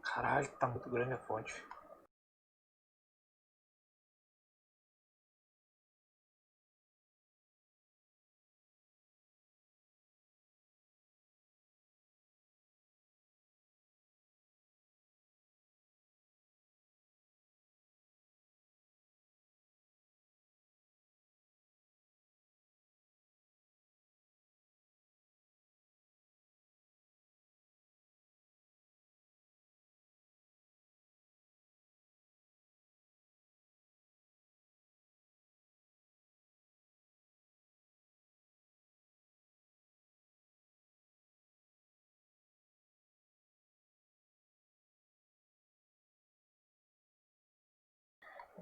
Caralho, tá muito grande a fonte.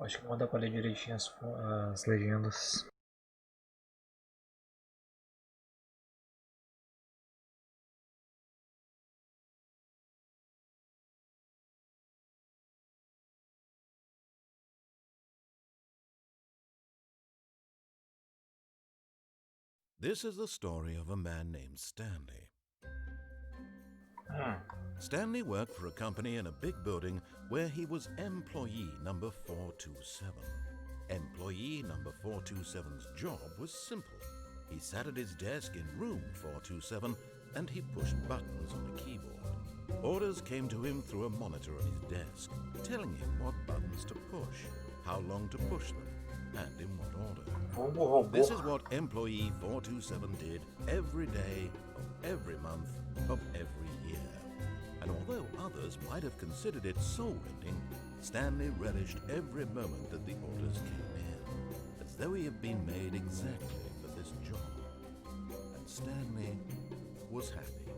Acho que não dá pra ler direitinho as legendas. This is the story of a man named Stanley. Stanley worked for a company in a big building where he was employee number 427. Employee number 427's job was simple. He sat at his desk in room 427 and he pushed buttons on a keyboard. Orders came to him through a monitor on his desk, telling him what buttons to push, how long to push them, and in what order. This is what employee 427 did every day of every month of every year. And although others might have considered it soul-rending, Stanley relished every moment that the orders came in, as though he had been made exactly for this job. And Stanley was happy.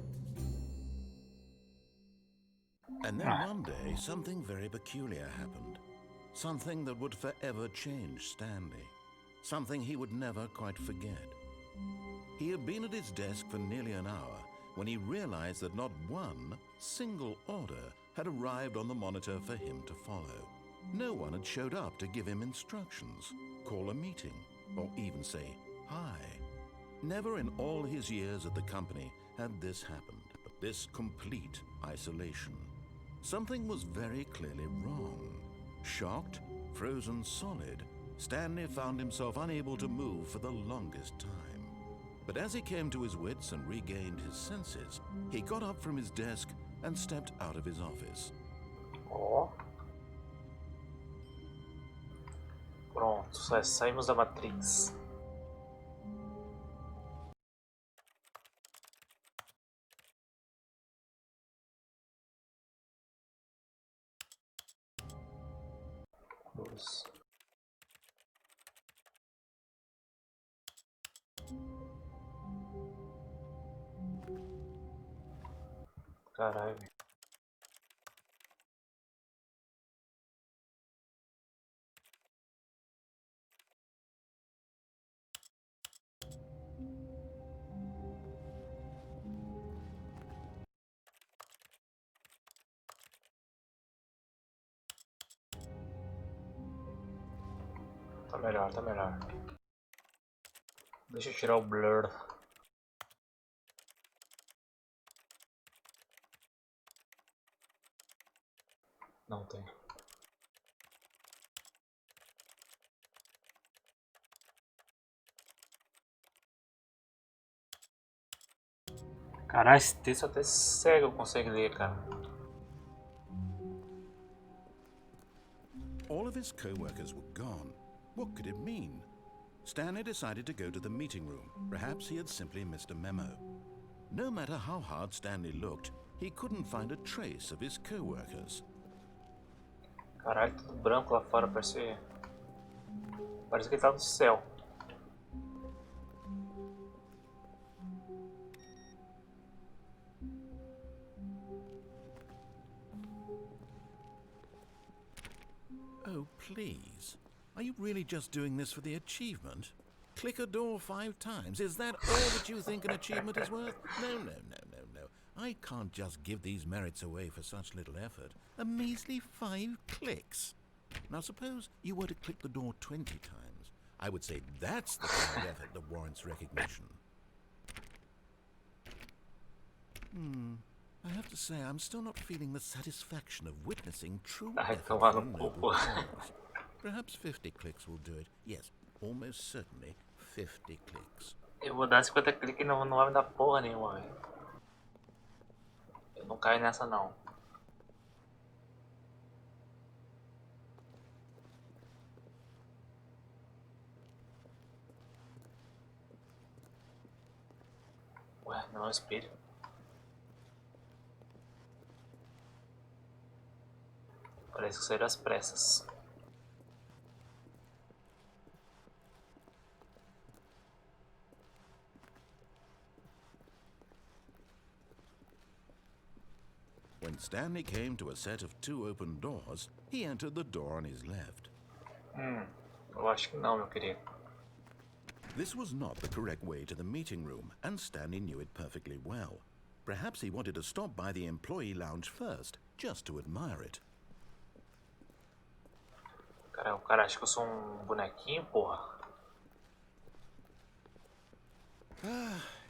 And then one day, something very peculiar happened. Something that would forever change Stanley. Something he would never quite forget. He had been at his desk for nearly an hour when he realized that not one single order had arrived on the monitor for him to follow. No one had showed up to give him instructions, call a meeting, or even say hi. Never in all his years at the company had this happened, this complete isolation. Something was very clearly wrong. Shocked, frozen solid, Stanley found himself unable to move for the longest time. But as he came to his wits and regained his senses, he got up from his desk and stepped out of his office. Ó. Pronto, saímos da Matrix. Cruz. Caralho. Tá melhor, tá melhor. Deixa eu tirar o blur. Não tem. Caralho, esse texto até cego consegue ler, cara. All of his co-workers were gone. What could it mean? Stanley decided to go to the meeting room. Perhaps he had simply missed a memo. No matter how hard Stanley looked, he couldn't find a trace of his co-workers. Caralho, tudo branco lá fora, parece que ele tá no céu. Oh, please. Are you really just doing this for the achievement? Click a door 5 times. Is that all that you think an achievement is worth? No. I can't just give these merits away for such little effort. A measly 5 clicks. Now suppose you were to click the door 20 times. I would say that's the kind of effort that warrants recognition. I have to say I'm still not feeling the satisfaction of witnessing true Ai, effort tomar no from a cu, noble pô. cause. Perhaps 50 clicks will do it. Yes, almost certainly 50 clicks. Eu vou dar 50 cliques e não vai me dar porra nenhuma, velho. Eu não caio nessa, não. Ué, não é um espelho. Parece que saíram às pressas. When Stanley came to a set of 2 open doors, he entered the door on his left. Eu acho que não, meu querido. This was not the correct way to the meeting room, and Stanley knew it perfectly well. Perhaps he wanted to stop by the employee lounge first, just to admire it. Cara, o cara acha que eu sou bonequinho, porra.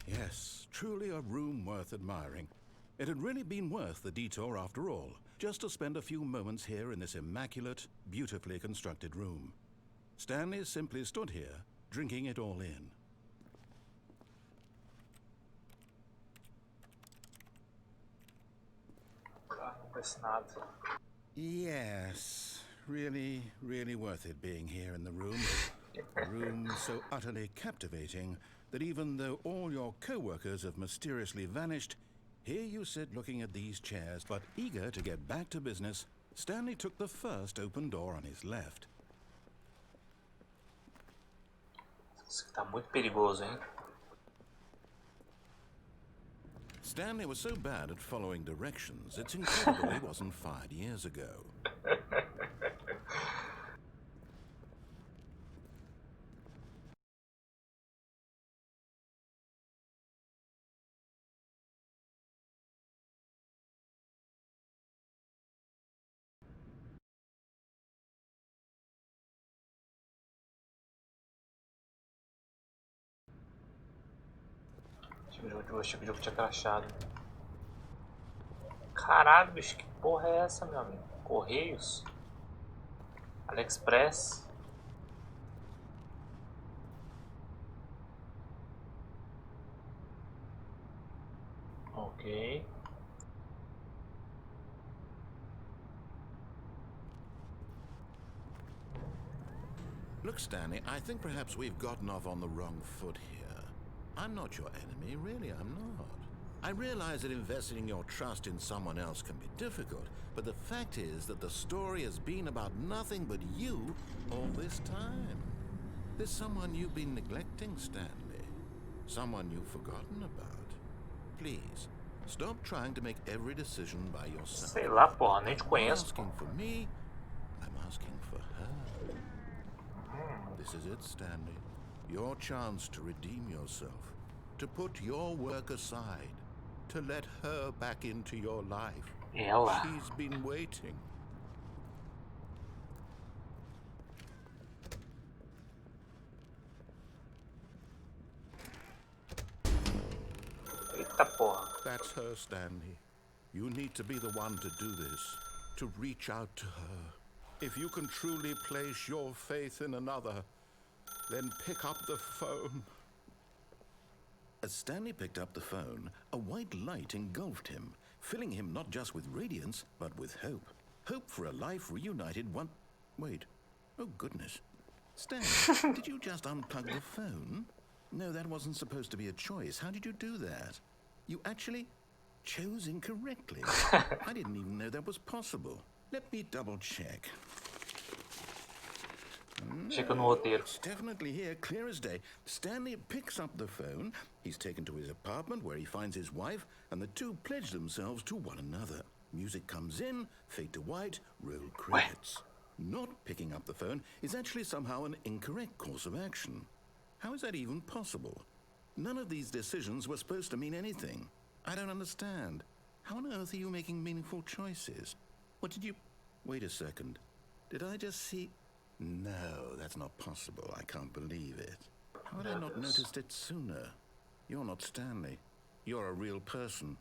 Yes, truly a room worth admiring. It had really been worth the detour after all, just to spend a few moments here in this immaculate, beautifully constructed room. Stanley simply stood here, drinking it all in. Cara, não parece nada. Yes, really worth it being here in the room. A room so utterly captivating that even though all your co-workers have mysteriously vanished, here you sit looking at these chairs, but eager to get back to business, Stanley took the first open door on his left. Isso aqui tá muito perigoso, hein? Stanley was so bad at following directions, it's incredible he wasn't fired years ago. Achei que o jogo tinha crashado. Caralho, bicho, que porra é essa, meu amigo? Correios? AliExpress? Ok. Look, Stanley, I think perhaps we've gotten off on the wrong foot here. I'm not your enemy, really, I'm not. I realize that investing your trust in someone else can be difficult, but the fact is that the story has been about nothing but you all this time. There's someone you've been neglecting, Stanley. Someone you've forgotten about. Please, stop trying to make every decision by yourself. Sei lá, porra, nem te I'm conheço. asking for me, I'm asking for her. This is it, Stanley. Your chance to redeem yourself, to put your work aside, to let her back into your life. Ela. She's been waiting. Eita porra. That's her, Stanley. You need to be the one to do this, to reach out to her. If you can truly place your faith in another, then pick up the phone. As Stanley picked up the phone, a white light engulfed him, filling him not just with radiance, but with hope. Hope for a life reunited one... Wait. Oh, goodness. Stanley, did you just unplug the phone? No, that wasn't supposed to be a choice. How did you do that? You actually chose incorrectly. I didn't even know that was possible. Let me double check. Chega no roteiro. It's definitely here, clear as day. Stanley picks up the phone. He's taken to his apartment where he finds his wife, and the two pledge themselves to one another. Music comes in, fade to white, roll credits. Not picking up the phone is actually somehow an incorrect course of action. How is that even possible? None of these decisions were supposed to mean anything. I don't understand. How on earth are you making meaningful choices? What did you... Wait a second. Did I just see... No, that's not possible. I can't believe it. How had I not noticed it sooner? You're not Stanley. You're a real person.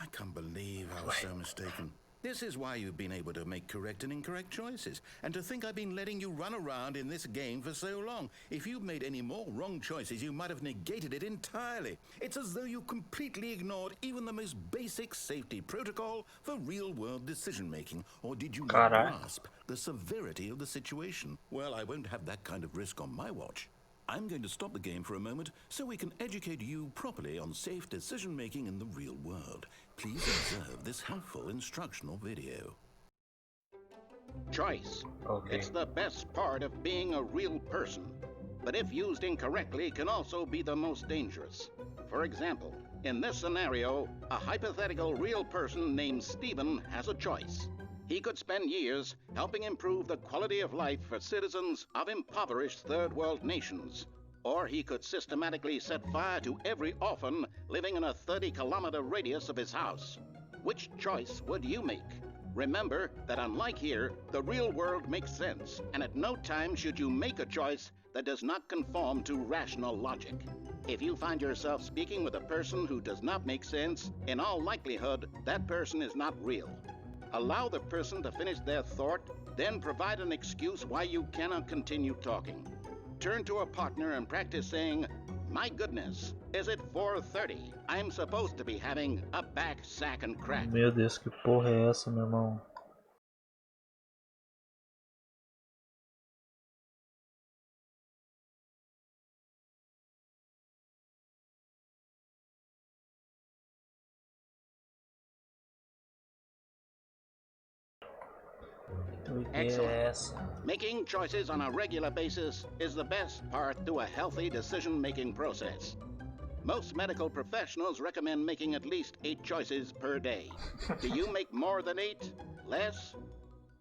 I can't believe I was so mistaken. This is why you've been able to make correct and incorrect choices. And to think I've been letting you run around in this game for so long. If you'd made any more wrong choices, you might have negated it entirely. It's as though you completely ignored even the most basic safety protocol for real-world decision-making. Or did you not grasp the severity of the situation? Well, I won't have that kind of risk on my watch. I'm going to stop the game for a moment so we can educate you properly on safe decision-making in the real world. Please observe this helpful instructional video. Choice. Okay. It's the best part of being a real person, but if used incorrectly can also be the most dangerous. For example, in this scenario, a hypothetical real person named Stephen has a choice. He could spend years helping improve the quality of life for citizens of impoverished third world nations. Or he could systematically set fire to every orphan living in a 30-kilometer radius of his house. Which choice would you make? Remember that unlike here, the real world makes sense, and at no time should you make a choice that does not conform to rational logic. If you find yourself speaking with a person who does not make sense, in all likelihood, that person is not real. Allow the person to finish their thought, then provide an excuse why you cannot continue talking. Turn to a partner and practice saying, "My goodness, is it 4:30? I'm supposed to be having a back, sack, and crack." Meu Deus, que porra é essa, meu irmão? Excellent. Making choices on a regular basis is the best part to a healthy decision-making process. Most medical professionals recommend making at least 8 choices per day. Do you make more than 8? Less?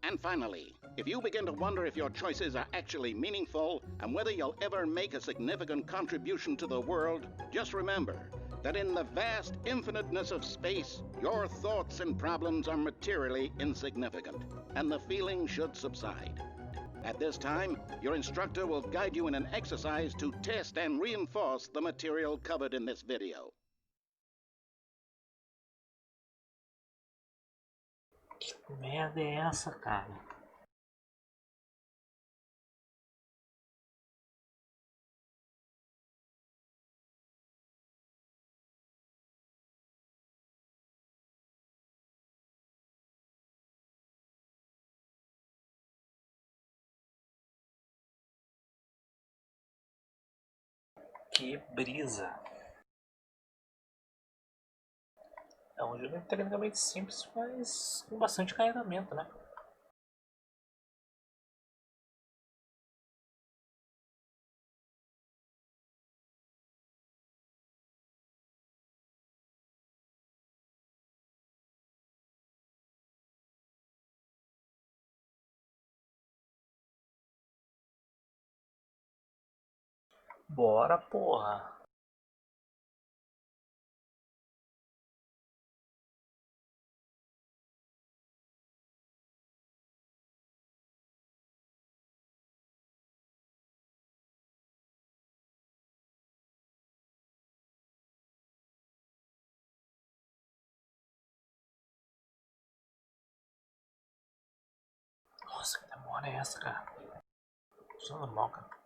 And finally, if you begin to wonder if your choices are actually meaningful and whether you'll ever make a significant contribution to the world, just remember that in the vast infiniteness of space, your thoughts and problems are materially insignificant, and the feeling should subside. At this time, your instructor will guide you in an exercise to test and reinforce the material covered in this video. Que merda é essa, cara? Que brisa! É um jogo tecnicamente simples, mas com bastante carregamento, né? Bora, porra! Nossa, que demora é essa, cara? Isso é normal, cara.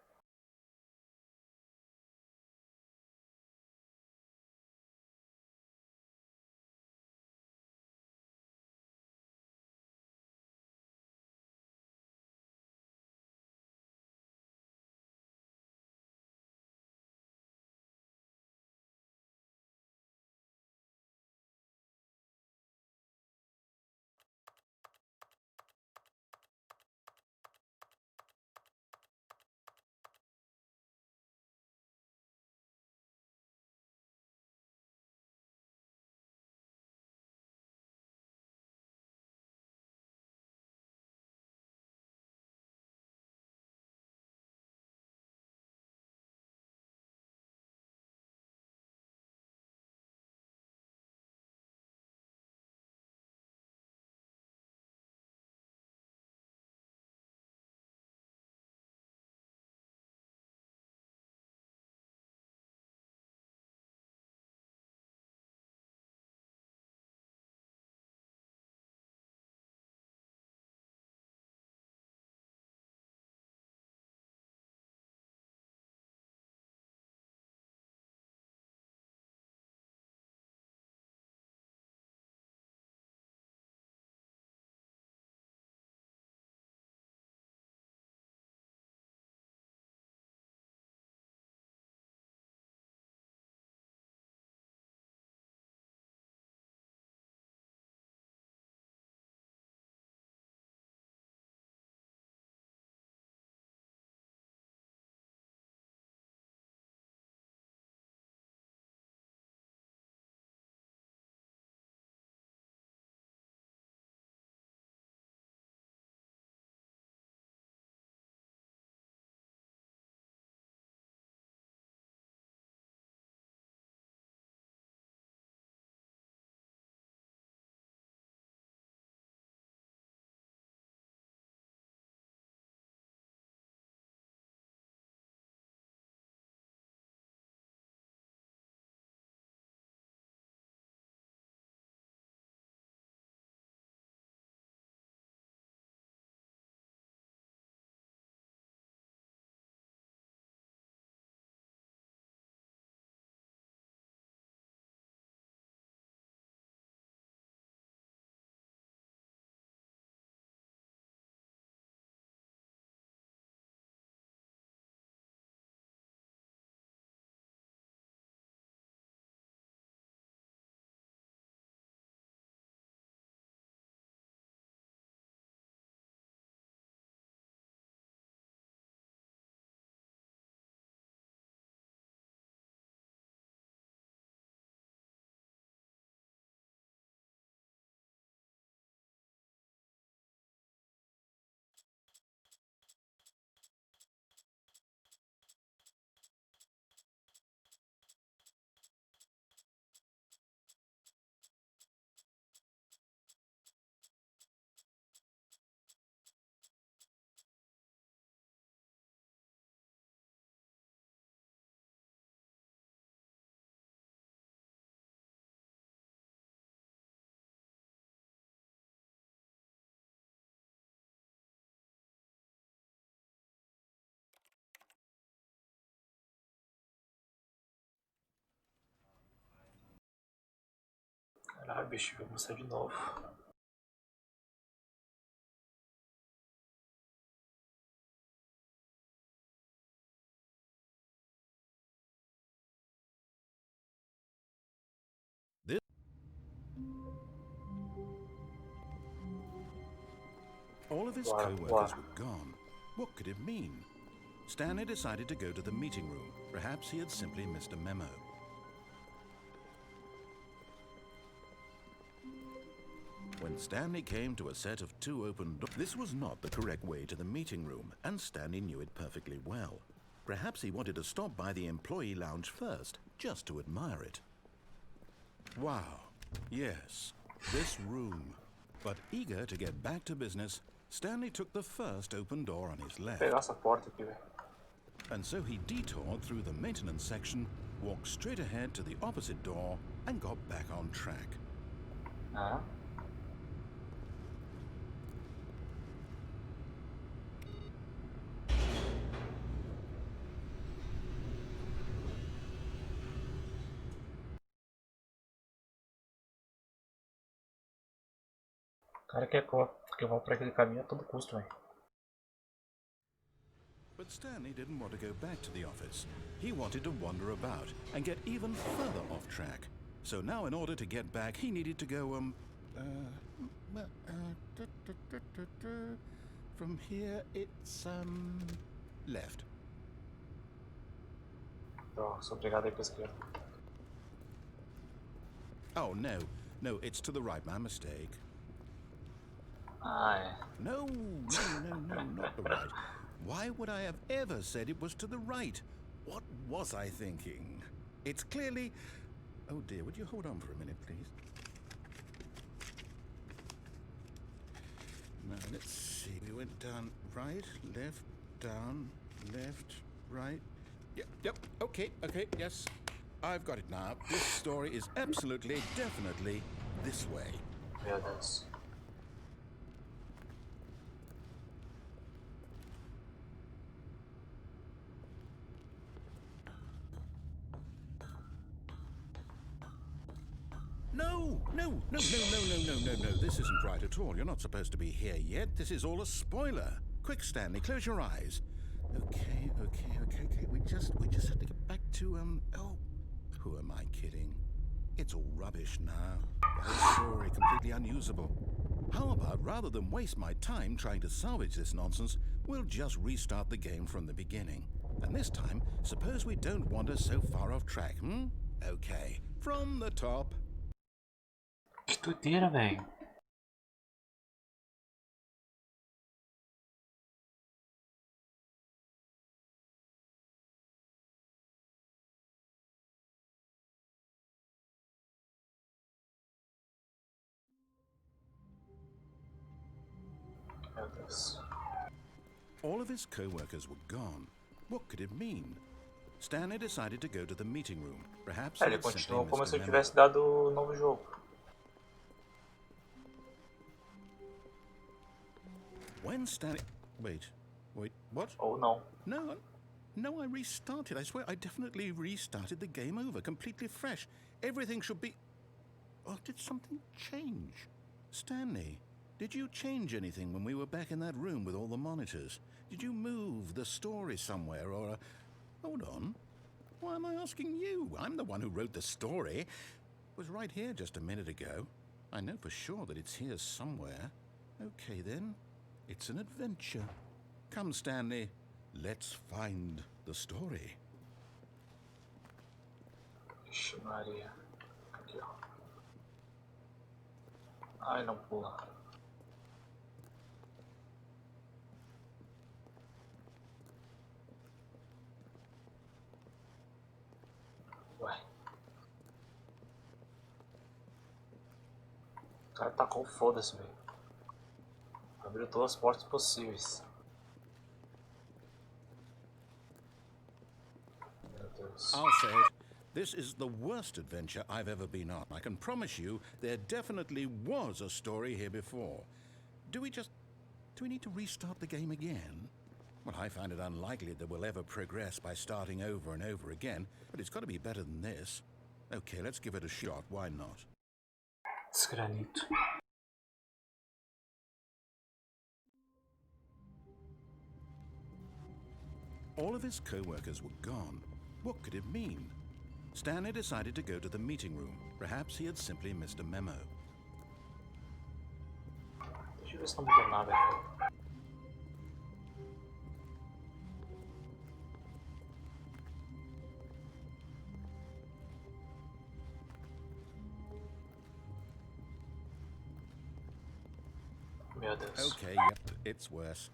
Caralho, bicho, vai começar de novo. All of his Wow, co-workers wow. were gone. What could it mean? Stanley decided to go to the meeting room. Perhaps he had simply missed a memo. When Stanley came to a set of 2 open doors, this was not the correct way to the meeting room, and Stanley knew it perfectly well. Perhaps he wanted to stop by the employee lounge first, just to admire it. Wow, yes, this room. But eager to get back to business, Stanley took the first open door on his left. Vou pegar essa porta aqui, velho. And so he detoured through the maintenance section, walked straight ahead to the opposite door, and got back on track. Ah. O cara quer que eu vá por aquele caminho a todo custo, velho. But Stanley didn't want to go back to the office. He wanted to wander about and get even further off track. So now in order to get back, he needed to go, from here it's, left. Droga, sou obrigado a ir pra esquerda. Oh, no, it's to the right, my mistake. Ah, é. No, not the right. Why would I have ever said it was to the right? What was I thinking? It's clearly... Oh dear, would you hold on for a minute, please? Now, let's see. We went down, right, left, down, left, right. Yep, okay, yes. I've got it now. This story is absolutely, definitely this way. Meu Deus. No. This isn't right at all. You're not supposed to be here yet. This is all a spoiler. Quick, Stanley, close your eyes. Okay. We just have to get back to, oh, who am I kidding? It's all rubbish now. The whole story completely unusable. How about, rather than waste my time trying to salvage this nonsense, we'll just restart the game from the beginning. And this time, suppose we don't wander so far off track, Okay, from the top. Que doideira, velho. Meu Deus. All of his co-workers were gone. What could it mean? Stanley decided to go to the meeting room. Perhaps É, he ele had simply continuou como missed se a eu memo. tivesse dado o novo jogo. When Stanley... Wait, what? Ou não. No, I restarted. I swear, I definitely restarted the game over, completely fresh. Everything should be... Oh, did something change? Stanley, did you change anything when we were back in that room with all the monitors? Did you move the story somewhere, or... Hold on. Why am I asking you? I'm the one who wrote the story. It was right here just a minute ago. I know for sure that it's here somewhere. Okay, then. It's an adventure. Come, Stanley. Let's find the story. Ixi, Maria. Aqui, ó. Ai, não pula. Ué. O cara tacou o foda-se, velho. Abriu todas as portas possíveis. Meu Deus. I'll say it. This is the worst adventure I've ever been on. I can promise you there definitely was a story here before. Do we need to restart the game again? Well, I find it unlikely that we'll ever progress by starting over and over again, but it's got to be better than this. Okay, let's give it a shot. Why not? Desgranito. All of his co-workers were gone. What could it mean? Stanley decided to go to the meeting room. Perhaps he had simply missed a memo. Deixa eu ver se não mudou nada aqui. Meu Deus. Okay, yep, it's worse.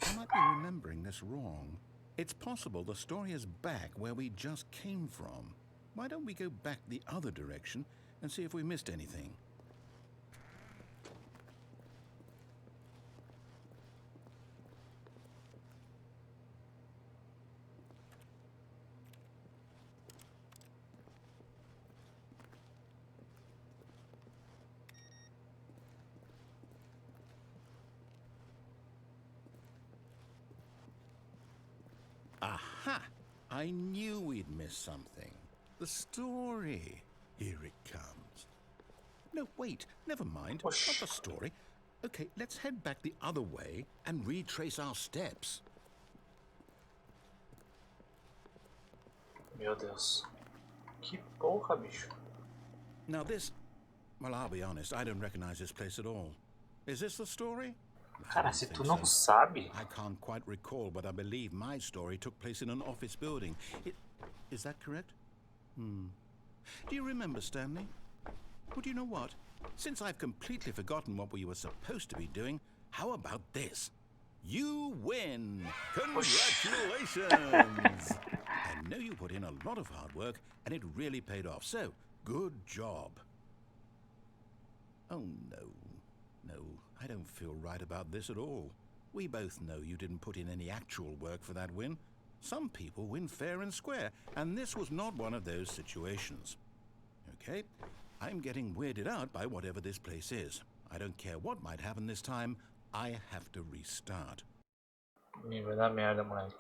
I might be remembering this wrong. It's possible the story is back where we just came from. Why don't we go back the other direction and see if we missed anything? Aha! I knew we'd missed something. The story. Here it comes. No, wait, never mind. Not the story. Okay, let's head back the other way and retrace our steps. Meu Deus. Que porra, bicho. Now this... Well, I'll be honest, I don't recognize this place at all. Is this the story? Cara, se tu não sabe... I can't quite recall, but I believe my story took place in an office building. Is that correct? Do you remember, Stanley? Well, do you know what? Since I've completely forgotten what we were supposed to be doing, how about this? You win! Congratulations! I know you put in a lot of hard work, and it really paid off, so good job. Oh, no. No, I don't feel right about this at all. We both know you didn't put in any actual work for that win. Some people win fair and square, and this was not one of those situations. Okay, I'm getting weirded out by whatever this place is. I don't care what might happen this time, I have to restart. Me vai dar merda, moleque.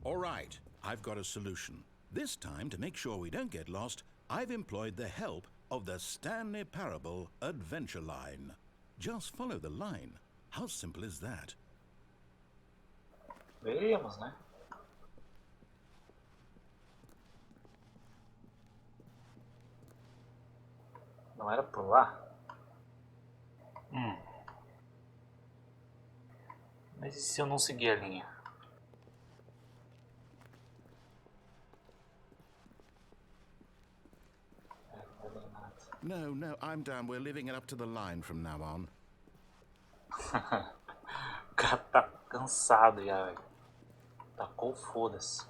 All right, I've got a solution. This time, to make sure we don't get lost, I've employed the help of the Stanley Parable Adventure Line. Just follow the line. How simple is that? Veremos, né? Não era por lá? Mas e se eu não seguir a linha? No, no, I'm down. We're leaving it up to the line from now on. O cara tá cansado já, velho. Tacou foda-se.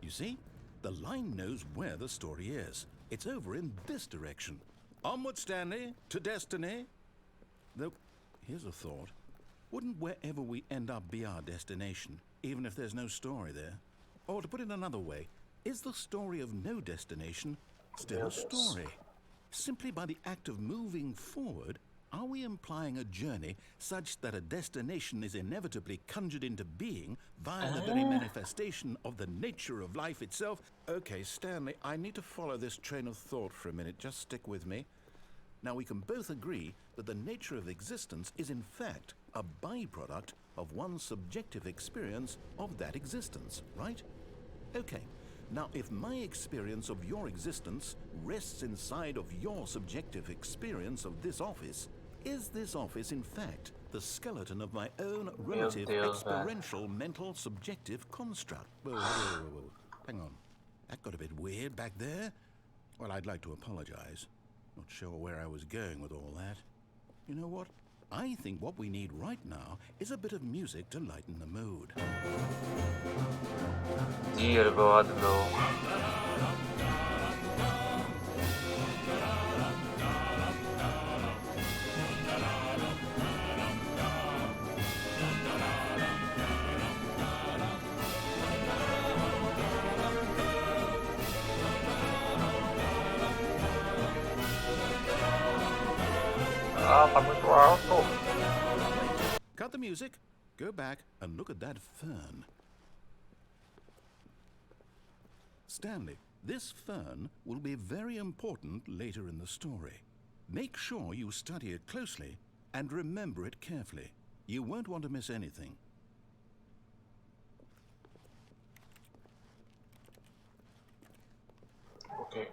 You see? The line knows where the story is. It's over in this direction. Onward, Stanley, to destiny. Though, here's a thought. Wouldn't wherever we end up be our destination, even if there's no story there? Or to put it another way, is the story of no destination still a story? Simply by the act of moving forward, are we implying a journey such that a destination is inevitably conjured into being via the very manifestation of the nature of life itself? Okay, Stanley, I need to follow this train of thought for a minute. Just stick with me. Now, we can both agree that the nature of existence is in fact a byproduct of one's subjective experience of that existence, right? Okay, now if my experience of your existence rests inside of your subjective experience of this office, is this office in fact the skeleton of my own relative experiential mental subjective construct? Whoa, whoa, whoa, whoa, whoa. Hang on, that got a bit weird back there. Well, I'd like to apologize. Not sure where I was going with all that. You know what? I think what we need right now is a bit of music to lighten the mood. Dear God, bro. tá muito alto. Cut the music, go back and look at that fern. Stanley, this fern will be very important later in the story. Make sure you study it closely and remember it carefully. You won't want to miss anything. Ok.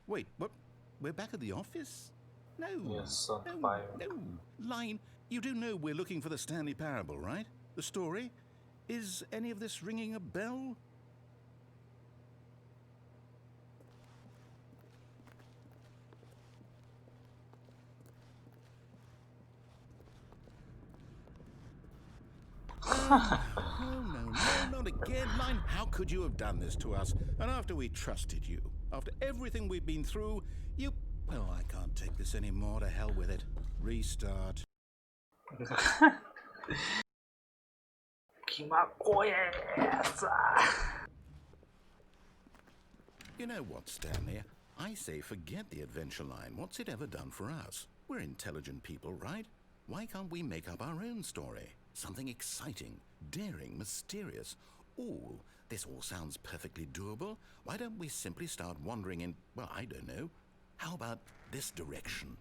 Wait, what? We're back at the office? No. Yes, no. Line, you do know we're looking for the Stanley Parable, right? The story? Is any of this ringing a bell? No, not again, Line. How could you have done this to us? And after we trusted you, after everything we've been through, you... Well, I can't take this anymore. To hell with it. Restart. Que maconha é essa? You know what, Stanley? I say forget the adventure line. What's it ever done for us? We're intelligent people, right? Why can't we make up our own story? Something exciting, daring, mysterious. Ooh, this all sounds perfectly doable. Why don't we simply start wandering in, well, I don't know. How about this direction?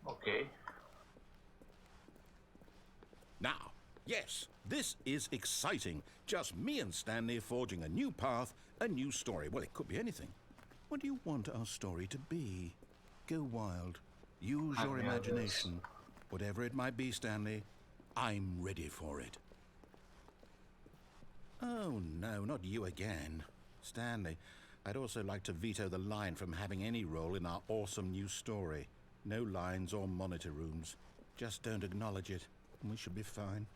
Ok. Now, yes, this is exciting. Just me and Stanley forging a new path, a new story. Well, it could be anything. What do you want our story to be? Go wild. Use your imagination. Whatever it might be, Stanley, I'm ready for it. Oh, no, not you again. Stanley, I'd also like to veto the line from having any role in our awesome new story. No lines or monitor rooms. Just don't acknowledge it, and we should be fine.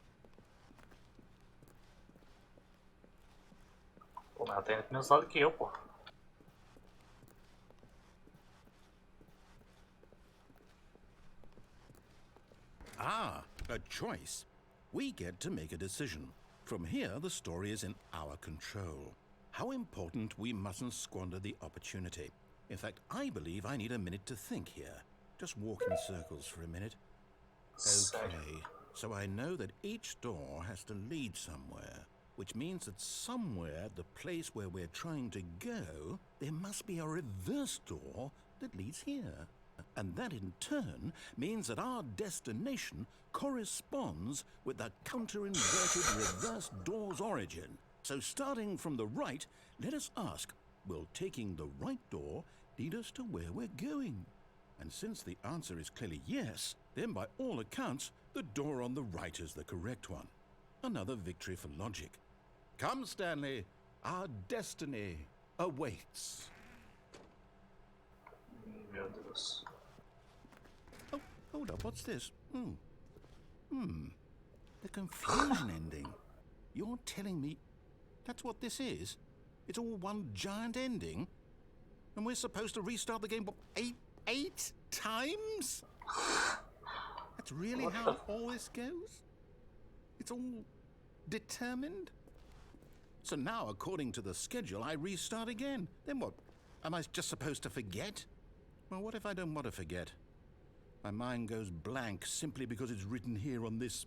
Pô, mas ela tem menos lado que eu, pô. Ah, a choice. We get to make a decision. From here, the story is in our control. How important we mustn't squander the opportunity. In fact, I believe I need a minute to think here. Just walk in circles for a minute. Okay, so I know that each door has to lead somewhere, which means that somewhere at the place where we're trying to go, there must be a reverse door that leads here. And that in turn means that our destination corresponds with the counter-inverted reverse door's origin. So starting from the right, let us ask, will taking the right door lead us to where we're going? And since the answer is clearly yes, then by all accounts, the door on the right is the correct one. Another victory for logic. Come, Stanley, our destiny awaits. Meu Deus. Oh, hold up, what's this? The confusion ending. You're telling me that's what this is? It's all one giant ending? And we're supposed to restart the game, what, eight times? That's really how all this goes? It's all determined? So now, according to the schedule, I restart again. Then what? Am I just supposed to forget? Well, what if I don't want to forget? My mind goes blank simply because it's written here on this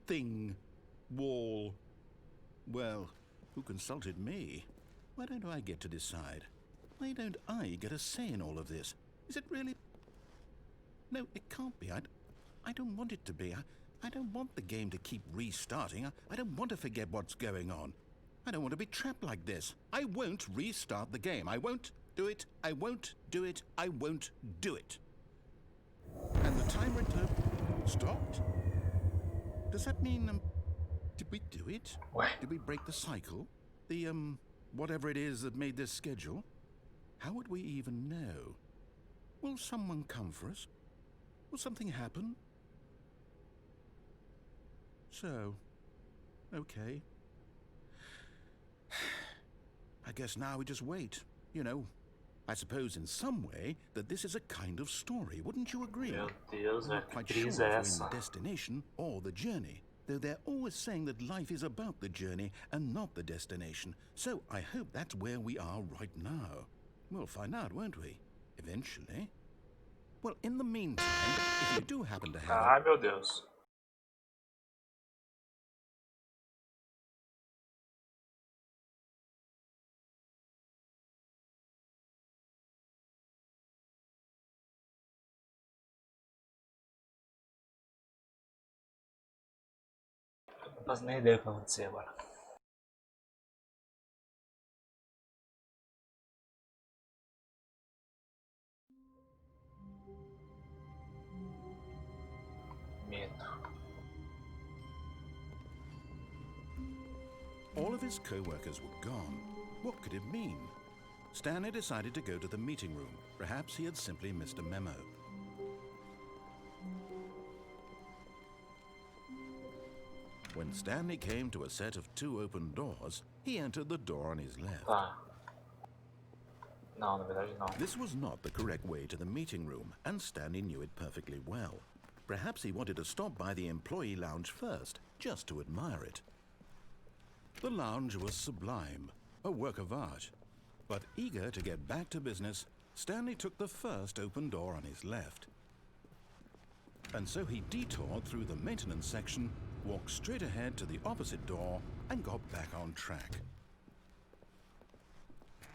thing, wall. Well, who consulted me? Why don't I get to decide? Why don't I get a say in all of this? Is it really? No, it can't be. I don't want it to be. I don't want the game to keep restarting. I don't want to forget what's going on. I don't want to be trapped like this. I won't restart the game. I won't do it. I won't do it. I won't do it. And the timer stopped? Does that mean, did we do it? What? Did we break the cycle? The, whatever it is that made this schedule? How would we even know? Will someone come for us? Will something happen? So, okay. I guess now we just wait, you know. I suppose in some way that this is a kind of story, wouldn't you agree? Meu Deus, I'm velho, not que quite sure crise if é we're in essa? the destination or the journey, though they're always saying that life is about the journey and not the destination. So I hope that's where we are right now. We'll find out, won't we? Eventually. Well, in the meantime, if you do happen to have... Ai, meu Deus. Não faço nem ideia do que vai acontecer agora. Medo. All of his co-workers were gone. What could it mean? Stanley decided to go to the meeting room. Perhaps he had simply missed a memo. When Stanley came to a set of 2 open doors, he entered the door on his left. Tá. Não, na verdade não. This was not the correct way to the meeting room, and Stanley knew it perfectly well. Perhaps he wanted to stop by the employee lounge first, just to admire it. The lounge was sublime, a work of art. But eager to get back to business, Stanley took the first open door on his left. And so he detoured through the maintenance section, walked straight ahead to the opposite door, and got back on track.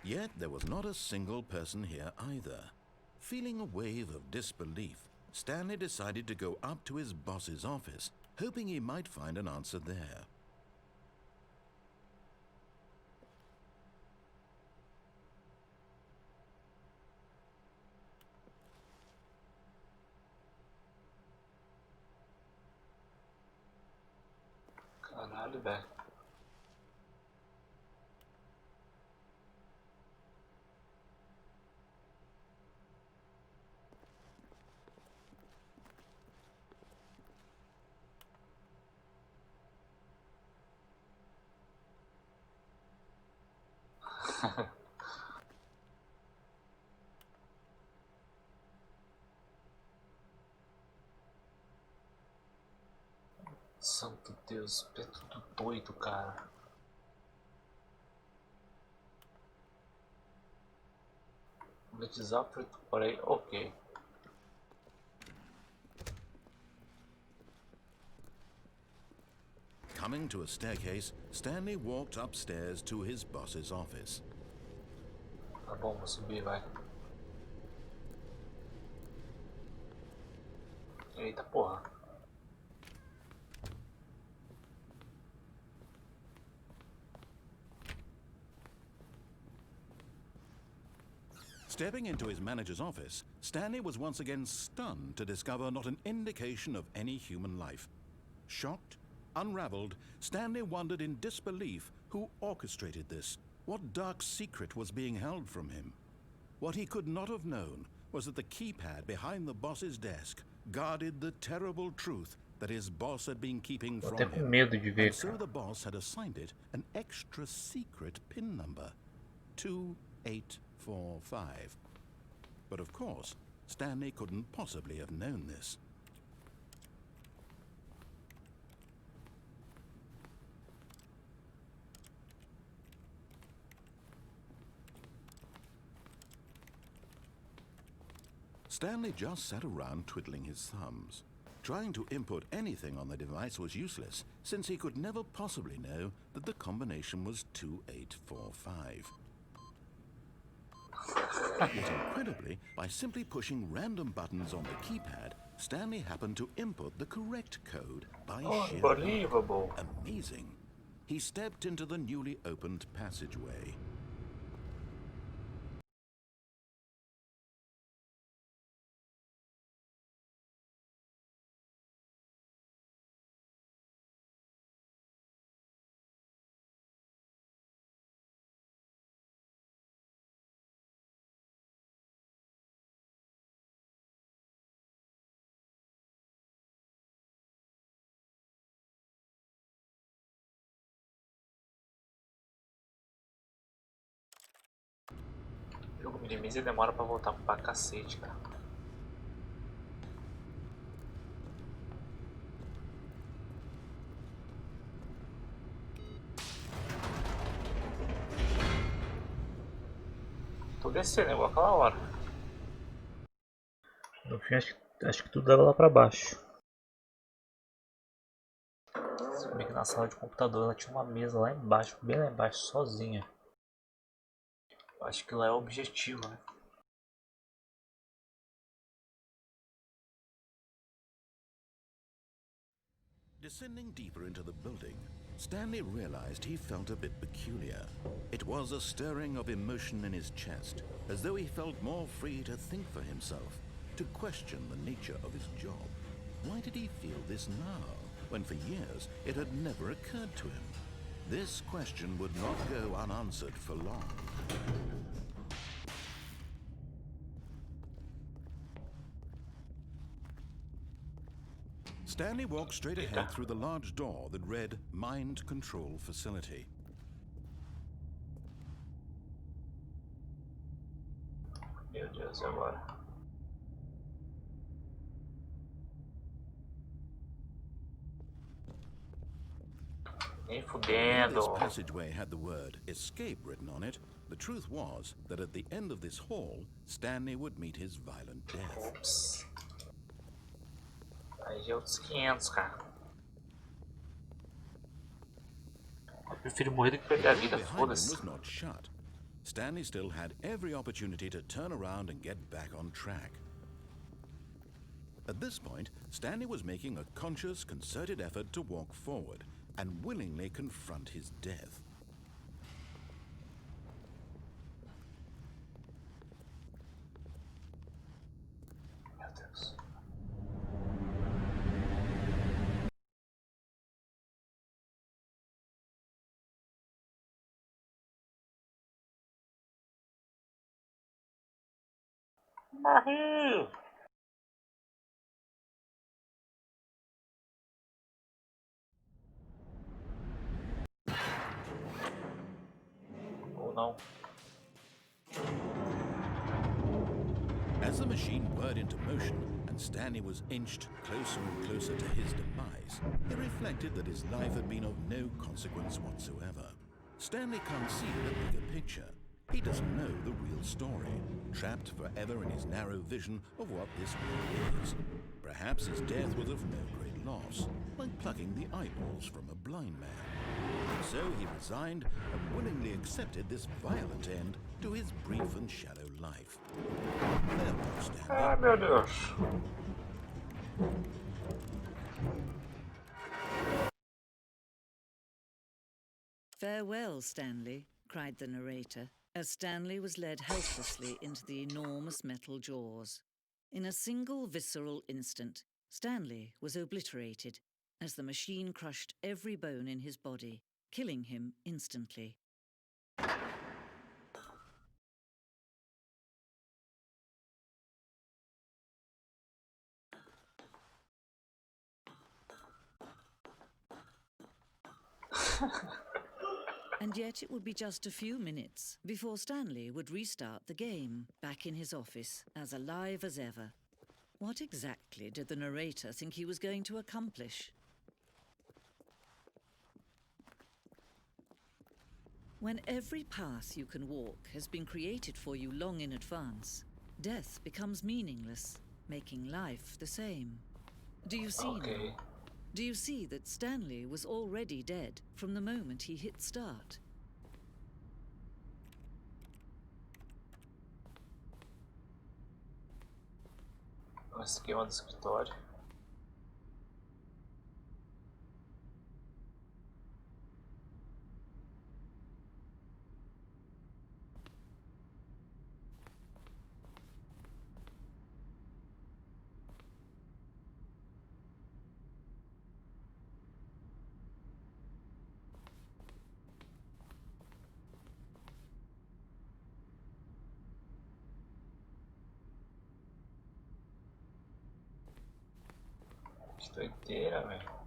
Yet there was not a single person here either. Feeling a wave of disbelief, Stanley decided to go up to his boss's office, hoping he might find an answer there. Caralho, velho. Santo Deus, é tudo doido, cara. Let's operate por aí, ok. Coming to a staircase, Stanley walked upstairs to his boss's office. Tá bom, vou subir, vai. Eita porra. Stepping into his manager's office, Stanley was once again stunned to discover not an indication of any human life. Shocked, unraveled, Stanley wondered in disbelief who orchestrated this. What dark secret was being held from him? What he could not have known was that the keypad behind the boss's desk guarded the terrible truth that his boss had been keeping Tô from até com him. medo de ver, And so cara. the boss had assigned it an extra secret PIN number, 2845. But of course, Stanley couldn't possibly have known this. Stanley just sat around twiddling his thumbs. Trying to input anything on the device was useless, since he could never possibly know that the combination was 2845. Yet incredibly, by simply pushing random buttons on the keypad, Stanley happened to input the correct code by sheer luck. Unbelievable. Amazing. He stepped into the newly opened passageway. O jogo minimiza e demora pra voltar pra cacete, cara. por descer, né? Igual aquela hora. No fim, acho que tudo dava lá pra baixo. Se bem que na sala de computador ela tinha uma mesa lá embaixo, bem lá embaixo, sozinha. Eu acho que lá é o objetivo, né? Descending deeper into the building, Stanley realized he felt a bit peculiar. It was a stirring of emotion in his chest, as though he felt more free to think for himself, to question the nature of his job. Why did he feel this now, when for years it had never occurred to him? This question would not go unanswered for long. Stanley walked straight ahead through the large door that read Mind Control Facility. Meu Deus, e agora? Nem Although fudendo. this passageway had the word escape written on it, the truth was that at the end of this hall, Stanley would meet his violent death. Ops. Aí já é outros 500, cara. Eu prefiro morrer do que perder a The vida, door behind him foda-se. was not shut. Stanley still had every opportunity to turn around and get back on track. At this point, Stanley was making a conscious, concerted effort to walk forward and willingly confront his death. Meu Deus. Morri! Ou não. As the machine whirred into motion and Stanley was inched closer and closer to his demise, he reflected that his life had been of no consequence whatsoever. Stanley can't see the bigger picture. He doesn't know the real story, trapped forever in his narrow vision of what this world is. Perhaps his death was of no great loss, like plucking the eyeballs from a blind man. And so he resigned and willingly accepted this violent end to his brief and shallow life. Farewell, Stanley. Ah, meu Deus. "Farewell, Stanley," cried the narrator, as Stanley was led helplessly into the enormous metal jaws. In a single visceral instant, Stanley was obliterated as the machine crushed every bone in his body, killing him instantly. And yet it would be just a few minutes before Stanley would restart the game, back in his office, as alive as ever. What exactly did the narrator think he was going to accomplish? When every path you can walk has been created for you long in advance, death becomes meaningless, making life the same. Do you see now? Do you see that Stanley was already dead from the moment he hit start? O esquema do escritório. Que doideira, velho.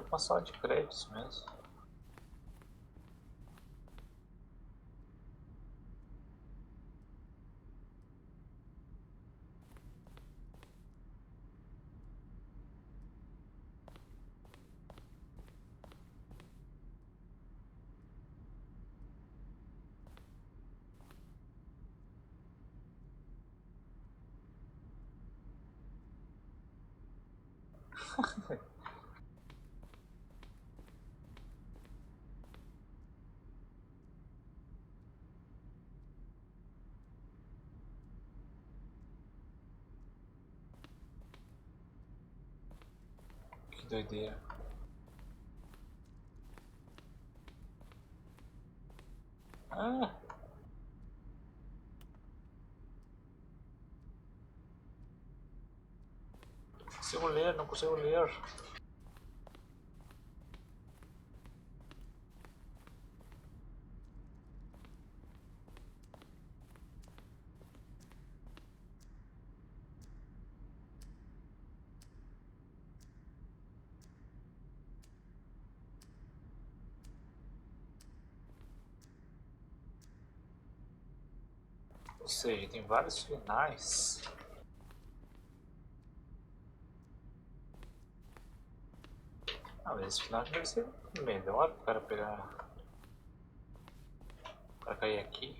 com uma sala de créditos mesmo. Que doideira. Ah! Não consigo ler, não consigo ler. Ou seja, tem vários finais. Ah, mas esse final deve ser melhor para o cara pegar. Para cair aqui.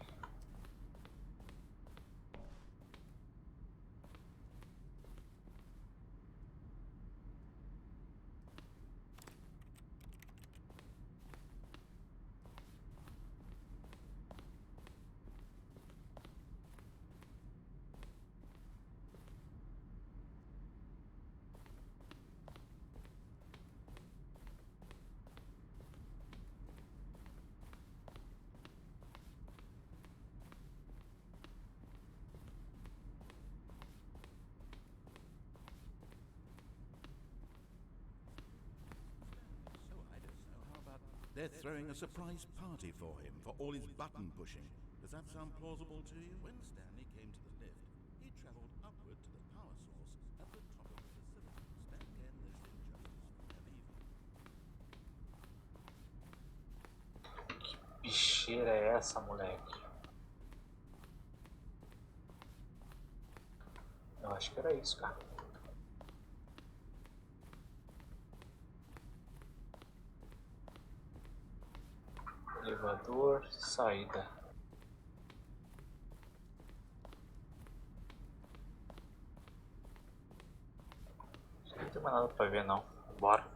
They're throwing a surprise party for him for all his button pushing. Does that sound plausible to you? When Stanley came to the lift, he traveled upward to the power source at the top of the facility. Stand again this injustice forever even. Que bicheira é essa, moleque? Eu acho que era isso, cara. Elevador, saída. Não tem mais nada pra ver não. Bora.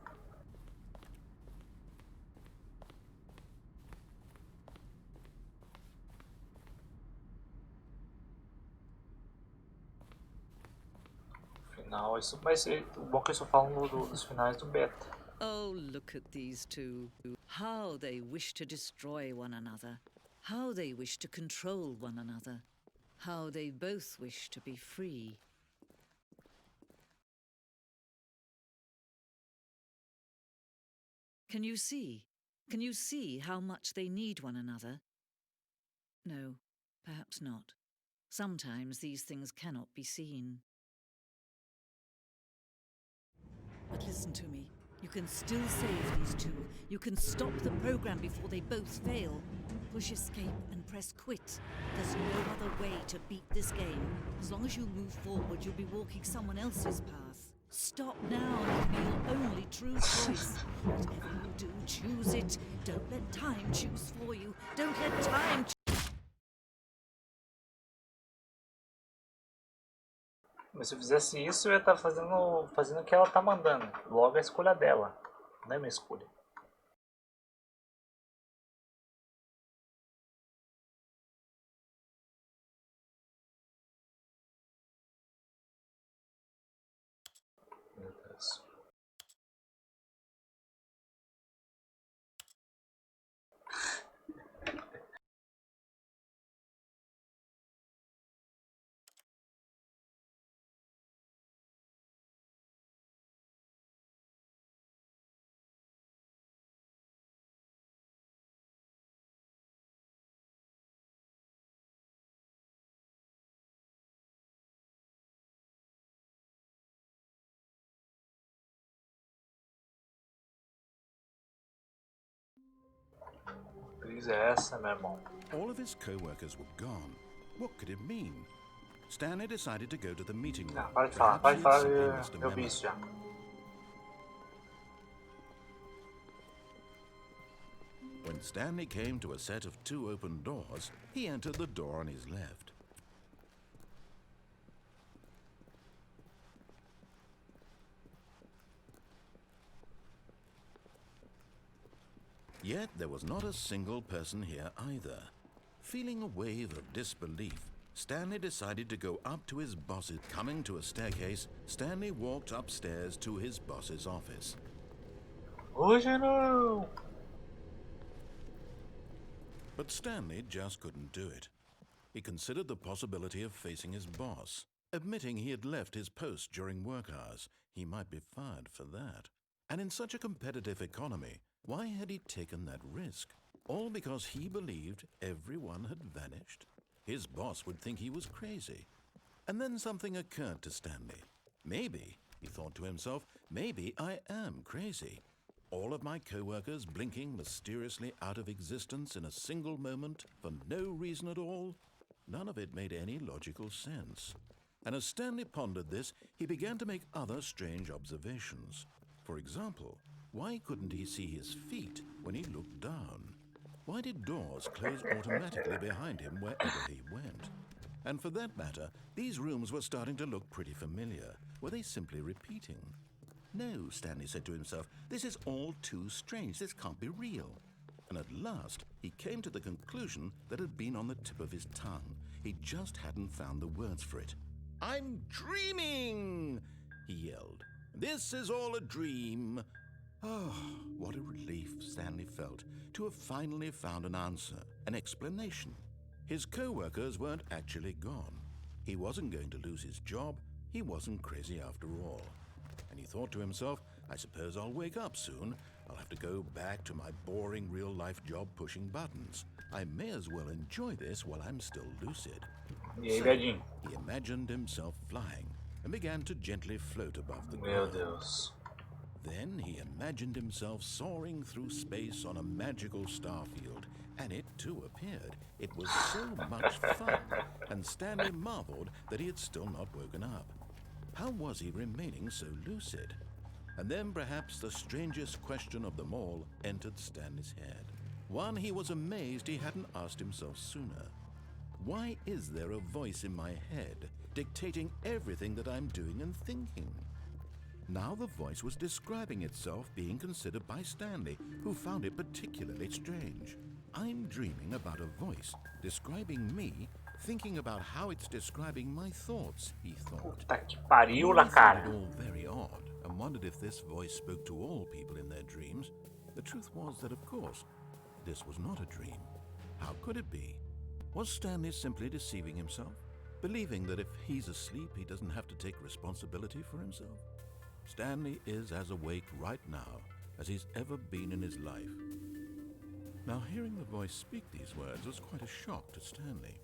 Final, isso vai ser. O bom é que eu só falo dos finais do beta. Oh, look at these two. How they wish to destroy one another. How they wish to control one another. How they both wish to be free. Can you see? Can you see how much they need one another? No, perhaps not. Sometimes these things cannot be seen. But listen to me. You can still save these two. You can stop the program before they both fail. Push escape and press quit. There's no other way to beat this game. As long as you move forward, you'll be walking someone else's path. Stop now and be your only true choice. Whatever you do, choose it. Don't let time choose for you. Don't let time Mas se eu fizesse isso, eu ia estar fazendo o que ela tá mandando. Logo a escolha dela. Não é minha escolha. Meu Deus. Fiz essa, meu irmão. All of his co-workers were gone. What could it mean? Stanley decided to go to the meeting room. Não, para de falar, eu vi isso já. When Stanley came to a set of 2 open doors, he entered the door on his left. Yet there was not a single person here either. Feeling a wave of disbelief, Stanley decided to go up to his boss's. Coming to a staircase, Stanley walked upstairs to his boss's office. Hoje não! But Stanley just couldn't do it. He considered the possibility of facing his boss. Admitting he had left his post during work hours, he might be fired for that. And in such a competitive economy, why had he taken that risk? All because he believed everyone had vanished? His boss would think he was crazy. And then something occurred to Stanley. Maybe, he thought to himself, maybe I am crazy. All of my co-workers blinking mysteriously out of existence in a single moment for no reason at all? None of it made any logical sense. And as Stanley pondered this, he began to make other strange observations. For example, why couldn't he see his feet when he looked down? Why did doors close automatically behind him wherever he went? And for that matter, these rooms were starting to look pretty familiar. Were they simply repeating? No, Stanley said to himself, this is all too strange. This can't be real. And at last, he came to the conclusion that had been on the tip of his tongue. He just hadn't found the words for it. I'm dreaming, he yelled. This is all a dream. Oh, what a relief Stanley felt to have finally found an answer, an explanation. His co-workers weren't actually gone. He wasn't going to lose his job. He wasn't crazy after all. And he thought to himself, I suppose I'll wake up soon. I'll have to go back to my boring real-life job pushing buttons. I may as well enjoy this while I'm still lucid. E aí, So, Gadinho? he imagined himself flying and began to gently float above the Meu ground. Deus. Then he imagined himself soaring through space on a magical starfield, and it too appeared. It was so much fun, and Stanley marveled that he had still not woken up. How was he remaining so lucid? And then perhaps the strangest question of them all entered Stanley's head. One he was amazed he hadn't asked himself sooner. Why is there a voice in my head dictating everything that I'm doing and thinking? Now the voice was describing itself being considered by Stanley, who found it particularly strange. I'm dreaming about a voice describing me, thinking about how it's describing my thoughts, he thought. Puta que pariu, He na found it cara. all very odd and wondered if this voice spoke to all people in their dreams. The truth was that, of course, this was not a dream. How could it be? Was Stanley simply deceiving himself, believing that if he's asleep, he doesn't have to take responsibility for himself? Stanley is as awake right now as he's ever been in his life. Now, hearing the voice speak these words was quite a shock to Stanley.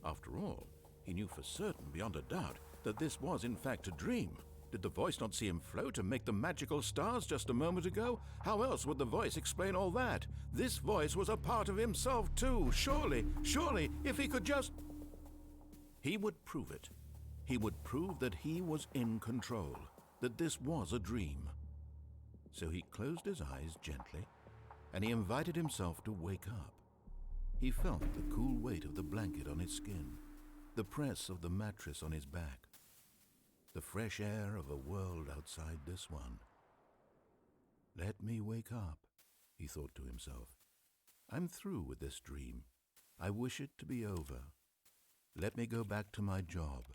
After all, he knew for certain, beyond a doubt, that this was in fact a dream. Did the voice not see him float and make the magical stars just a moment ago? How else would the voice explain all that? This voice was a part of himself too. Surely, if he could just... He would prove it. He would prove that he was in control, that this was a dream. So he closed his eyes gently, and he invited himself to wake up. He felt the cool weight of the blanket on his skin, the press of the mattress on his back, the fresh air of a world outside this one. Let me wake up, he thought to himself. I'm through with this dream. I wish it to be over. Let me go back to my job.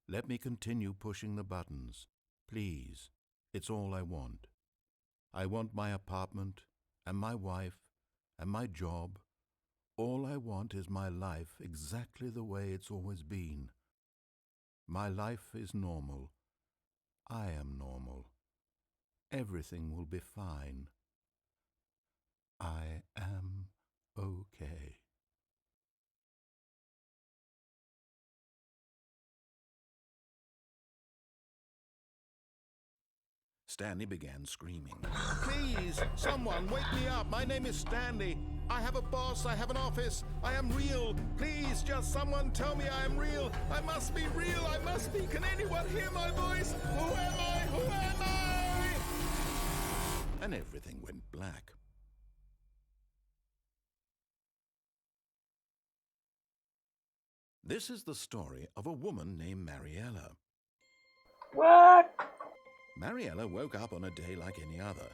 Let me continue pushing the buttons. Please, it's all I want. I want my apartment and my wife and my job. All I want is my life exactly the way it's always been. My life is normal. I am normal. Everything will be fine. I am okay. Stanley began screaming. Please, someone wake me up. My name is Stanley. I have a boss, I have an office, I am real. Please, just someone tell me I am real. I must be real, I must be. Can anyone hear my voice? Who am I? Who am I? And everything went black. This is the story of a woman named Mariella. What? Mariella woke up on a day like any other.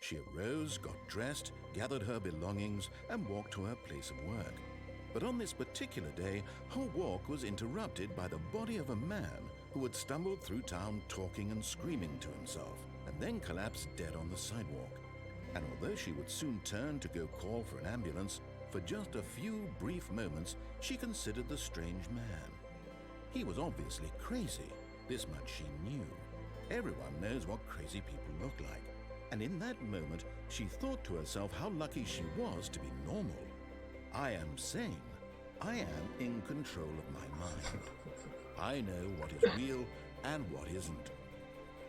She arose, got dressed, gathered her belongings, and walked to her place of work. But on this particular day, her walk was interrupted by the body of a man who had stumbled through town talking and screaming to himself, and then collapsed dead on the sidewalk. And although she would soon turn to go call for an ambulance, for just a few brief moments, she considered the strange man. He was obviously crazy. This much she knew. Everyone knows what crazy people look like. And in that moment, she thought to herself how lucky she was to be normal. I am sane. I am in control of my mind. I know what is real and what isn't.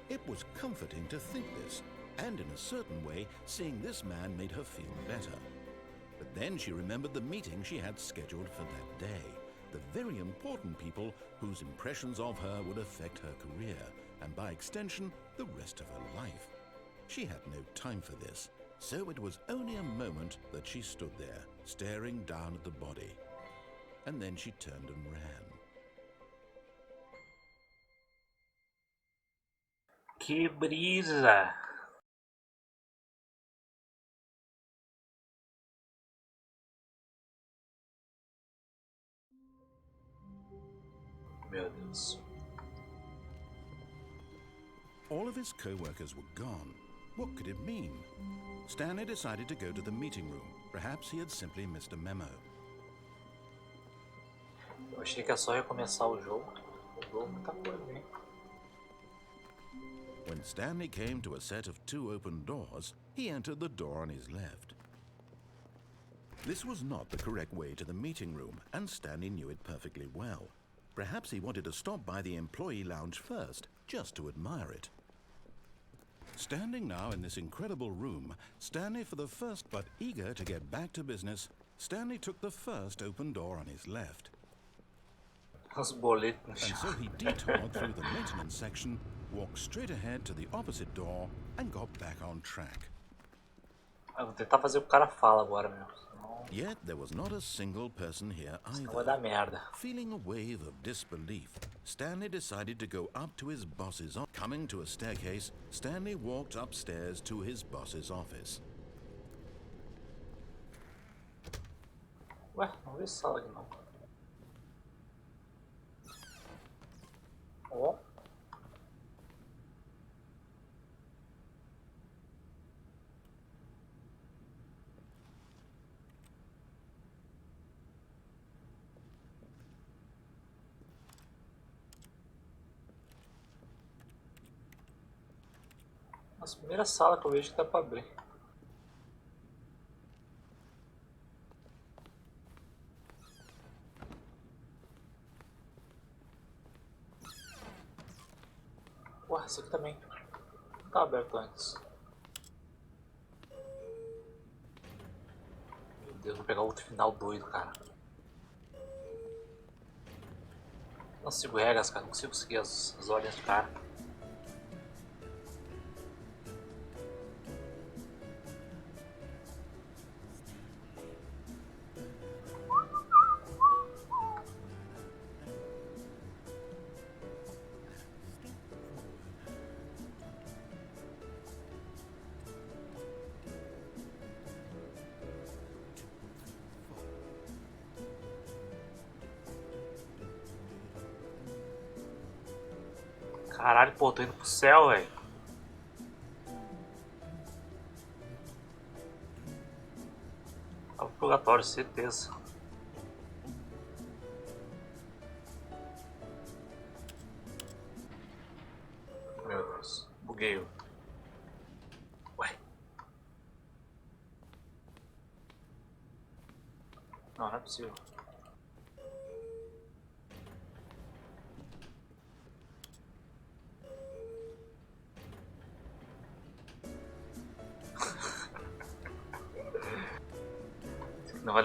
It was comforting to think this, and in a certain way, seeing this man made her feel better. But then she remembered the meeting she had scheduled for that day. The very important people whose impressions of her would affect her career, and by extension, the rest of her life. She had no time for this, so it was only a moment that she stood there, staring down at the body. And then she turned and ran. Que brisa! Meu Deus. All of his co-workers were gone. What could it mean? Stanley decided to go to the meeting room. Perhaps he had simply missed a memo. Eu achei que é só recomeçar o jogo. Mudou muita coisa, hein? When Stanley came to a set of 2 open doors, he entered the door on his left. This was not the correct way to the meeting room, and Stanley knew it perfectly well. Perhaps he wanted to stop by the employee lounge first, just to admire it. Standing now in this incredible room, Stanley for the first but eager to get back to business, Stanley took the first open door on his left. Os boletos no And chão. so he detoured through the maintenance section, walked straight ahead to the opposite door, and got back on track. Eu vou tentar fazer o que o cara fala agora, meu. Senão, Yet there was not a single person here senão vai dar either. merda. Feeling a wave of disbelief, Stanley decided to go up to his boss's office. Coming to a staircase, Stanley walked upstairs to his boss's office. Ué, não vi sala aqui não. Ó. Nossa, primeira sala que eu vejo que dá pra abrir. Ué, esse aqui também. Não tá aberto antes. Meu Deus, vou pegar outro final doido, cara. Não consigo regras, cara. Não consigo seguir as ordens do cara. Caralho, pô, tô indo pro céu, velho. Tá pro purgatório, certeza. Meu Deus, buguei. Ué. Não, não é possível.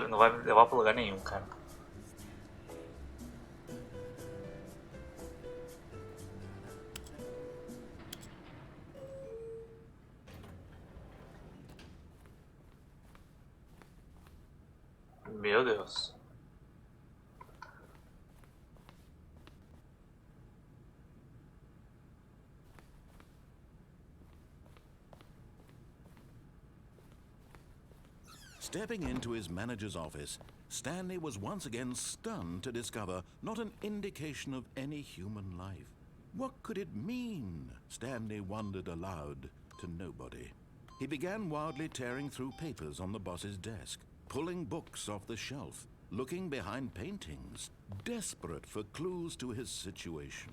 não vai me levar pra lugar nenhum, cara. Meu Deus. Stepping into his manager's office, Stanley was once again stunned to discover not an indication of any human life. What could it mean? Stanley wondered aloud to nobody. He began wildly tearing through papers on the boss's desk, pulling books off the shelf, looking behind paintings, desperate for clues to his situation.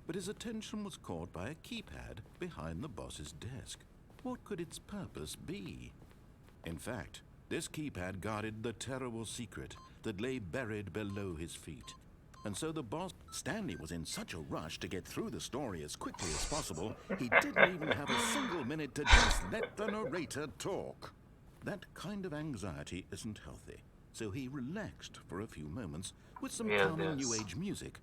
But his attention was caught by a keypad behind the boss's desk. What could its purpose be? In fact, this keypad guarded the terrible secret that lay buried below his feet. And so the boss, Stanley, was in such a rush to get through the story as quickly as possible, he didn't even have a single minute to just let the narrator talk. That kind of anxiety isn't healthy, so he relaxed for a few moments with some calming New Age music.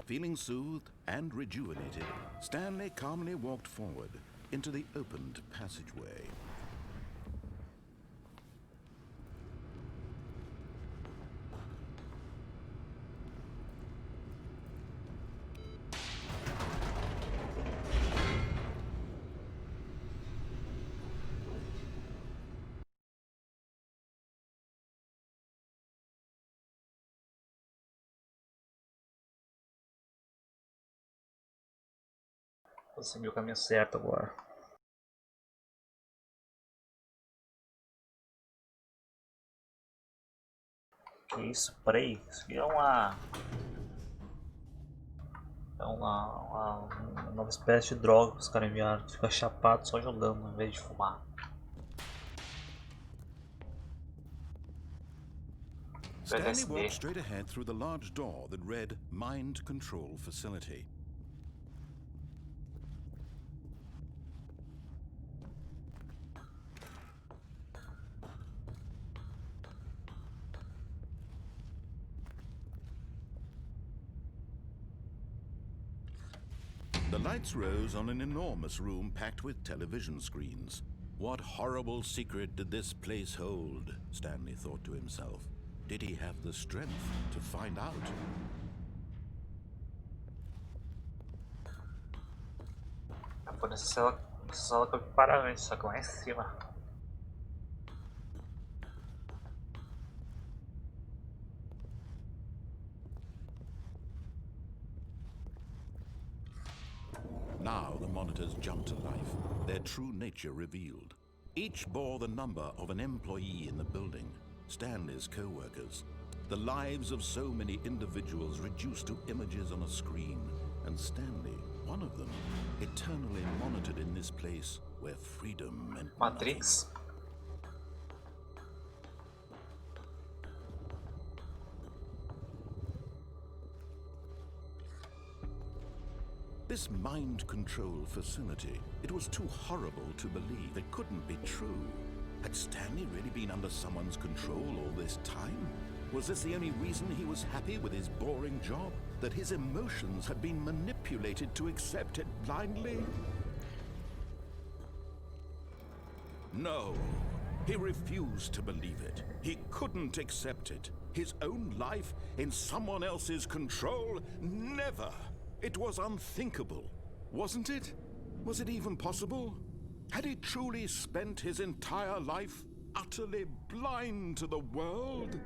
Feeling soothed and rejuvenated, Stanley calmly walked forward into the opened passageway. Vou seguir o caminho certo agora. Que isso? Spray? Isso aqui é uma nova espécie de droga que os caras enviaram. Tu fica chapado só jogando em vez de fumar. Stanley walked straight ahead through the large door that read Mind Control Facility. The lights rose on an enormous room packed with television screens. What horrible secret did this place hold? Stanley thought to himself. Did he have the strength to find out? Foi nessa sala que eu vim parar antes, só que lá em cima. Now the monitors jumped to life, their true nature revealed. Each bore the number of an employee in the building, Stanley's co-workers. The lives of so many individuals reduced to images on a screen, and Stanley, one of them, eternally monitored in this place where freedom meant Matrix. Nothing. This mind control facility, it was too horrible to believe. It couldn't be true. Had Stanley really been under someone's control all this time? Was this the only reason he was happy with his boring job? That his emotions had been manipulated to accept it blindly? No, he refused to believe it. He couldn't accept it. His own life in someone else's control? Never! It was unthinkable, wasn't it? Was it even possible? Had he truly spent his entire life utterly blind to the world?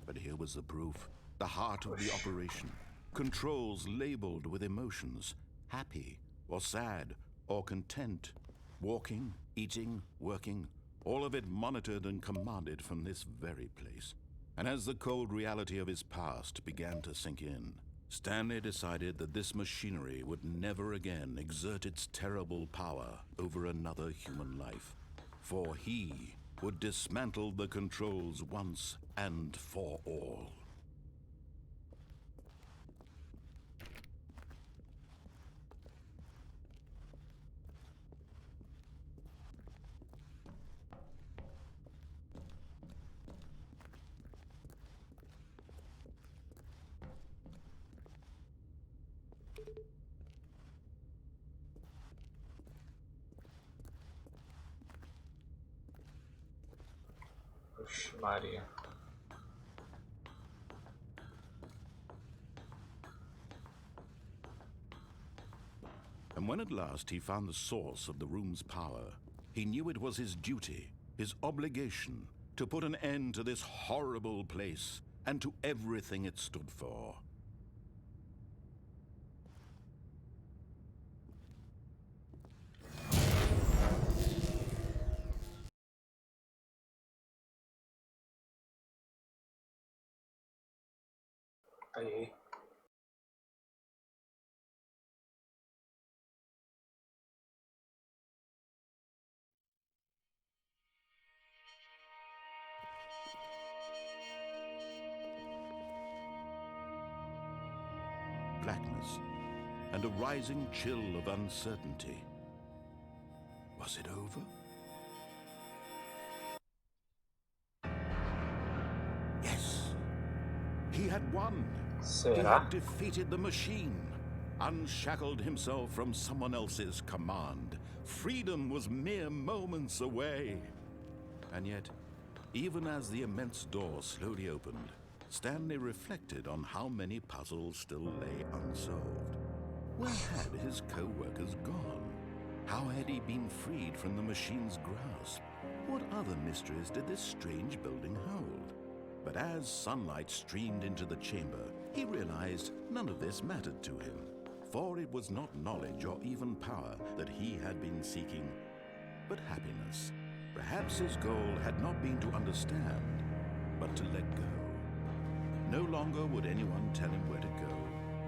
But here was the proof, the heart of the operation. Controls labeled with emotions, happy or sad or content, walking, eating, working, all of it monitored and commanded from this very place. And as the cold reality of his past began to sink in, Stanley decided that this machinery would never again exert its terrible power over another human life. For he would dismantle the controls once and for all. Oxe, Maria. And when at last he found the source of the room's power, he knew it was his duty, his obligation, to put an end to this horrible place and to everything it stood for. Aí. Blackness and a rising chill of uncertainty. Was it over? Yes! He had won! He Será? had defeated the machine, unshackled himself from someone else's command. Freedom was mere moments away. And yet, even as the immense door slowly opened, Stanley reflected on how many puzzles still lay unsolved. Where had his co-workers gone? How had he been freed from the machine's grasp? What other mysteries did this strange building hold? But as sunlight streamed into the chamber, he realized none of this mattered to him, for it was not knowledge or even power that he had been seeking, but happiness. Perhaps his goal had not been to understand, but to let go. No longer would anyone tell him where to go,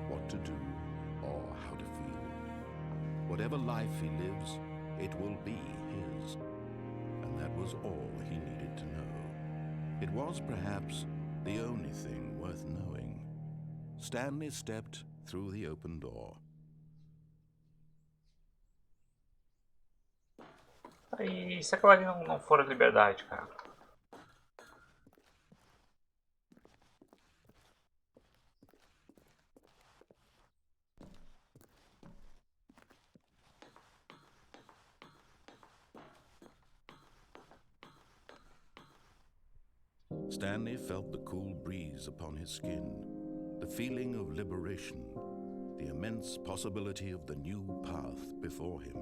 what to do, or how to feel. Whatever life he lives, it will be his. And that was all he needed to know. It was perhaps the only thing worth knowing. Stanley stepped through the open door. Aí, se aquela ali não for a liberdade, cara? Stanley felt the cool breeze upon his skin, the feeling of liberation, the immense possibility of the new path before him.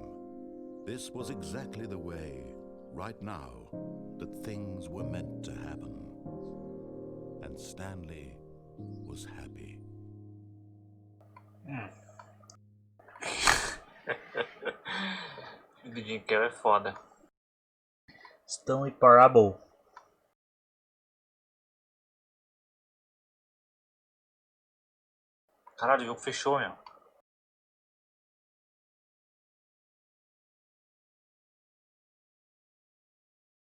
This was exactly the way, right now, that things were meant to happen. And Stanley was happy. O de Jim Carrey é foda. Stanley Parable. Caralho, o jogo fechou, meu.